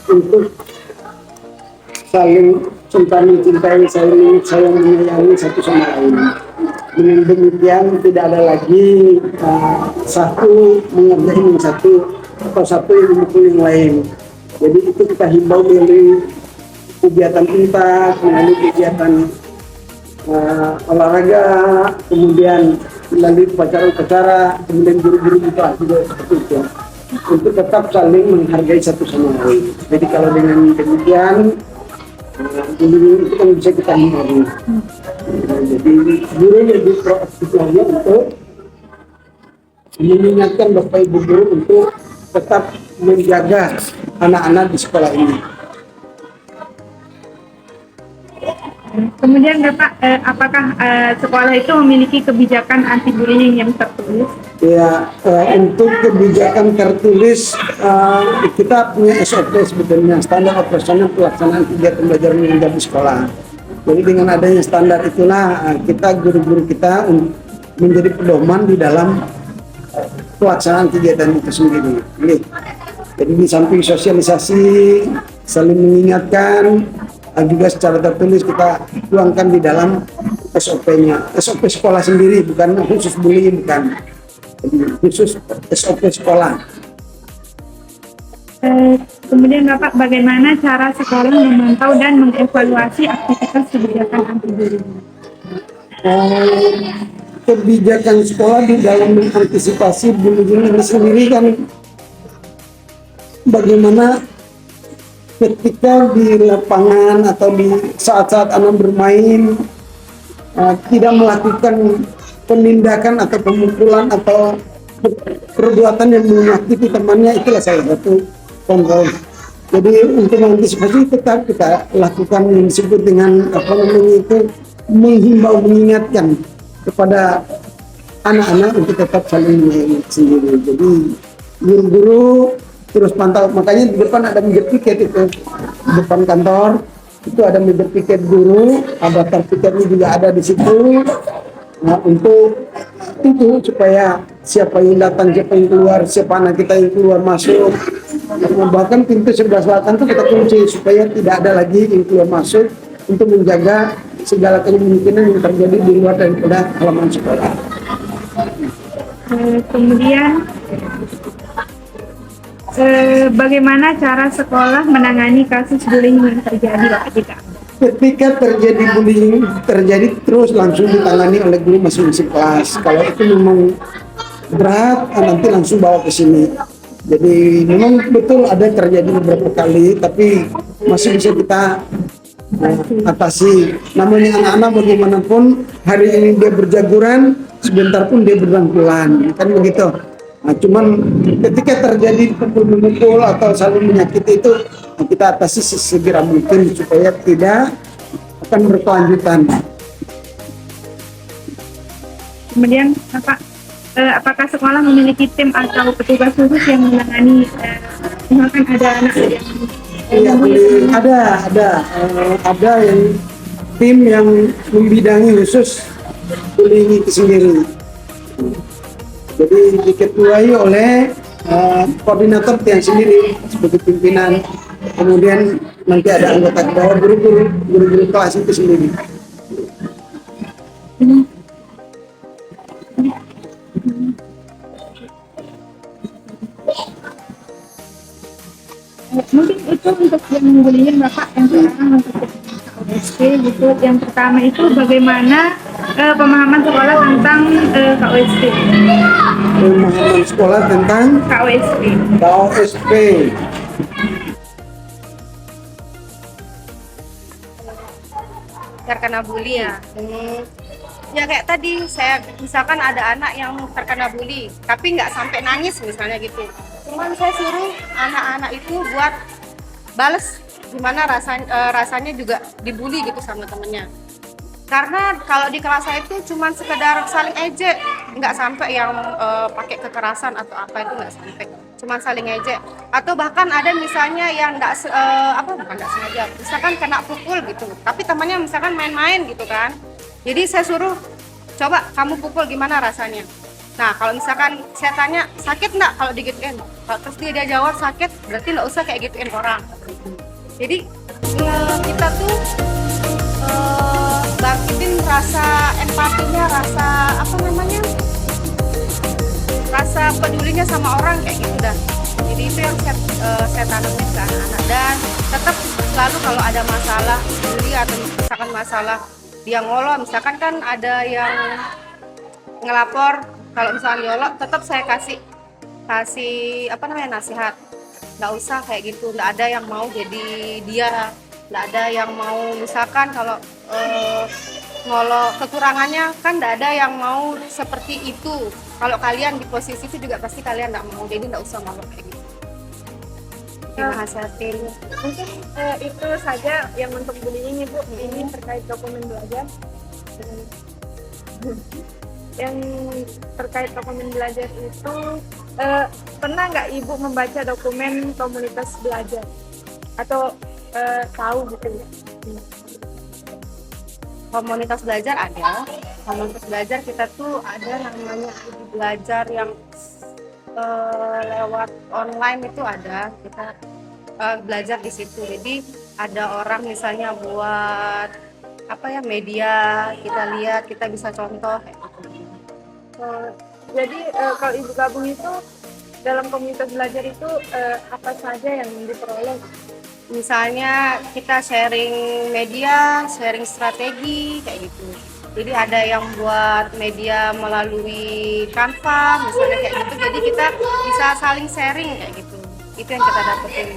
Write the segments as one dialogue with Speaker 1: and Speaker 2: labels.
Speaker 1: untuk saling cinta mencintai, saling menyayangi satu sama lain. Dengan demikian tidak ada lagi satu mengerjain yang satu atau satu yang memukul yang lain. Jadi itu kita himbau melalui kegiatan kita, melalui kegiatan olahraga, kemudian melalui upacara-upacara, kemudian guru-guru kita juga seperti itu, untuk tetap saling menghargai satu sama lain. Jadi kalau dengan demikian itu kan bisa kita hindari. Jadi guru lebih proaktif lagi untuk mengingatkan Bapak Ibu guru untuk tetap menjaga anak-anak di sekolah ini.
Speaker 2: Kemudian Bapak, apakah sekolah itu memiliki kebijakan anti bullying yang tertulis?
Speaker 1: Ya, untuk kebijakan tertulis kita punya SOP sebetulnya, standar operasional pelaksanaan kegiatan belajar mengajar di sekolah. Jadi dengan adanya standar itulah kita guru-guru kita menjadi pedoman di dalam pelaksanaan kegiatan itu sendiri. Jadi di samping sosialisasi, saling mengingatkan, juga secara tertulis kita tuangkan di dalam SOP-nya. SOP sekolah sendiri, bukan khusus bullying, bukan. Khusus SOP sekolah.
Speaker 2: Kemudian Bapak, bagaimana cara sekolah memantau dan mengevaluasi aktivitas kebijakan anti bullying?
Speaker 1: Kebijakan sekolah di dalam mengantisipasi bullying ini sendiri kan bagaimana ketika di lapangan atau di saat-saat anak bermain tidak melakukan penindakan atau pemukulan atau perbuatan yang menyakiti temannya, itulah salah satu kontrol. Jadi untuk mengantisipasi tetap kita lakukan yang disebut dengan menghimbau, mengingatkan kepada anak-anak untuk tetap saling menyayangi sendiri. Jadi guru-guru terus pantau, makanya di depan ada meja piket itu, di depan kantor itu ada meja piket guru, ada piketnya juga ada di situ. Nah, untuk itu supaya siapa yang datang, siapa yang keluar, siapa anak kita yang keluar masuk, bahkan pintu sebelah selatan itu kita kunci supaya tidak ada lagi yang keluar masuk, untuk menjaga segala kemungkinan yang terjadi di luar daripada halaman sekolah.
Speaker 2: Kemudian bagaimana cara sekolah menangani kasus bullying yang terjadi, Pak Jika?
Speaker 1: Ketika terjadi bullying terus langsung ditangani oleh guru masing-masing kelas. Kalau itu memang berat, nanti langsung bawa ke sini. Jadi memang betul ada terjadi beberapa kali, tapi masih bisa kita atasi. Namanya anak-anak bagaimanapun hari ini dia berjaguran, sebentar pun dia berangkulan, kan begitu. Nah, cuman ketika terjadi pukul-memukul atau saling menyakiti itu kita atasi sesegera mungkin supaya tidak akan berkelanjutan.
Speaker 2: Kemudian Bapak, apakah sekolah memiliki tim atau petugas khusus yang menangani misalkan ada anak yang
Speaker 1: ada yang tim yang membidangi khusus bullying itu sendiri. Jadi diketuai oleh koordinator yang sendiri sebagai pimpinan, kemudian nanti ada anggota ke bawah guru-guru kelas itu sendiri.
Speaker 2: Mungkin itu untuk yang bullying Bapak, yang sekarang untuk KOSP gitu. Yang pertama itu bagaimana pemahaman sekolah tentang KOSP.
Speaker 1: Pemahaman sekolah tentang KOSP.
Speaker 3: Terkena bully ya. Ya kayak tadi saya misalkan ada anak yang terkena bully tapi nggak sampai nangis misalnya gitu, cuman saya suruh anak-anak itu buat bales gimana rasanya juga dibully gitu sama temennya. Karena kalau di kelas saya itu cuman sekedar saling ejek, nggak sampai yang pakai kekerasan atau apa, itu nggak sampai, cuman saling ejek. Atau bahkan ada misalnya yang bukan nggak sengaja, misalkan kena pukul gitu, tapi temannya misalkan main-main gitu kan. Jadi saya suruh, coba kamu pukul gimana rasanya. Nah kalau misalkan saya tanya, sakit nggak kalau digituin? Terus dia jawab sakit, berarti nggak usah kayak gituin orang. Jadi kita tuh bangkitin rasa empatinya, rasa apa namanya, rasa pedulinya sama orang kayak gitu dah. Jadi itu yang saya tanamin ke anak-anak, dan tetap selalu kalau ada masalah peduli, atau misalkan masalah dia ngolok, misalkan kan ada yang ngelapor, kalau misalnya diolok, tetap saya kasih apa namanya, nasihat. Nggak usah kayak gitu, nggak ada yang mau jadi dia, nggak ada yang mau misalkan kalau ngolok kekurangannya, kan nggak ada yang mau seperti itu. Kalau kalian di posisi itu juga pasti kalian nggak mau, jadi nggak usah ngolok kayak gitu. Nasihatin.
Speaker 2: Mungkin itu saja yang untuk bullying Ibu. Ini terkait dokumen belajar. Yang terkait dokumen belajar itu pernah nggak Ibu membaca dokumen komunitas belajar atau tahu gitu ya?
Speaker 3: Komunitas belajar ada. Komunitas belajar kita tuh ada namanya belajar yang lewat online itu ada, kita belajar di situ. Jadi ada orang misalnya buat apa ya, media, kita lihat, kita bisa contoh kayak gitu.
Speaker 2: Jadi kalau Ibu gabung itu dalam komunitas belajar itu apa saja yang diperoleh?
Speaker 3: Misalnya kita sharing media, sharing strategi kayak gitu. Jadi ada yang buat media melalui Canva misalnya kayak gitu. Jadi kita bisa saling sharing kayak gitu. Itu yang kita dapetin.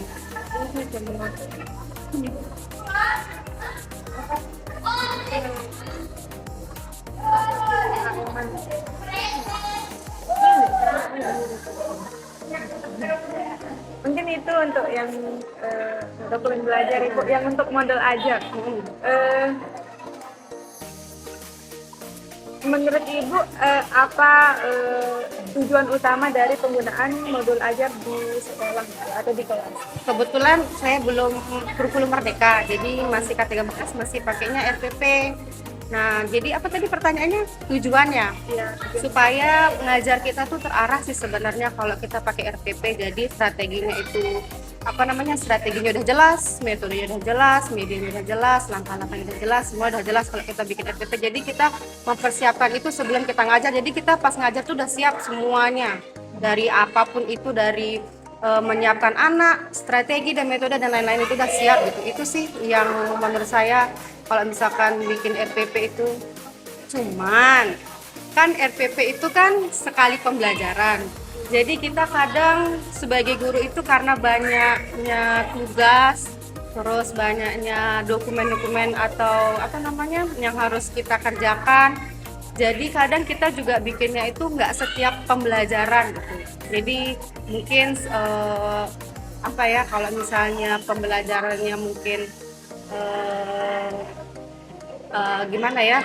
Speaker 2: Mungkin itu untuk yang dokumen belajar Ibu, yang untuk model ajar. Menurut Ibu apa tujuan utama dari penggunaan modul ajar di sekolah atau di kelas?
Speaker 3: Kebetulan saya belum kurikulum merdeka, jadi masih K13, masih pakainya RPP. Nah, jadi apa tadi pertanyaannya? Tujuannya?
Speaker 2: Ya,
Speaker 3: Supaya pengajar kita tuh terarah sih sebenarnya kalau kita pakai RPP. Jadi strateginya itu apa namanya, strateginya udah jelas, metodenya udah jelas, medianya udah jelas, langkah-langkahnya udah jelas, semua udah jelas kalau kita bikin RPP. Jadi kita mempersiapkan itu sebelum kita ngajar. Jadi kita pas ngajar tuh udah siap semuanya, dari apapun itu, dari menyiapkan anak, strategi dan metode dan lain-lain itu udah siap gitu. Itu sih yang menurut saya kalau misalkan bikin RPP itu. Cuman kan RPP itu kan sekali pembelajaran. Jadi kita kadang sebagai guru itu karena banyaknya tugas, terus banyaknya dokumen-dokumen atau apa namanya yang harus kita kerjakan. Jadi kadang kita juga bikinnya itu nggak setiap pembelajaran gitu. Jadi mungkin apa ya, kalau misalnya pembelajarannya mungkin gimana ya?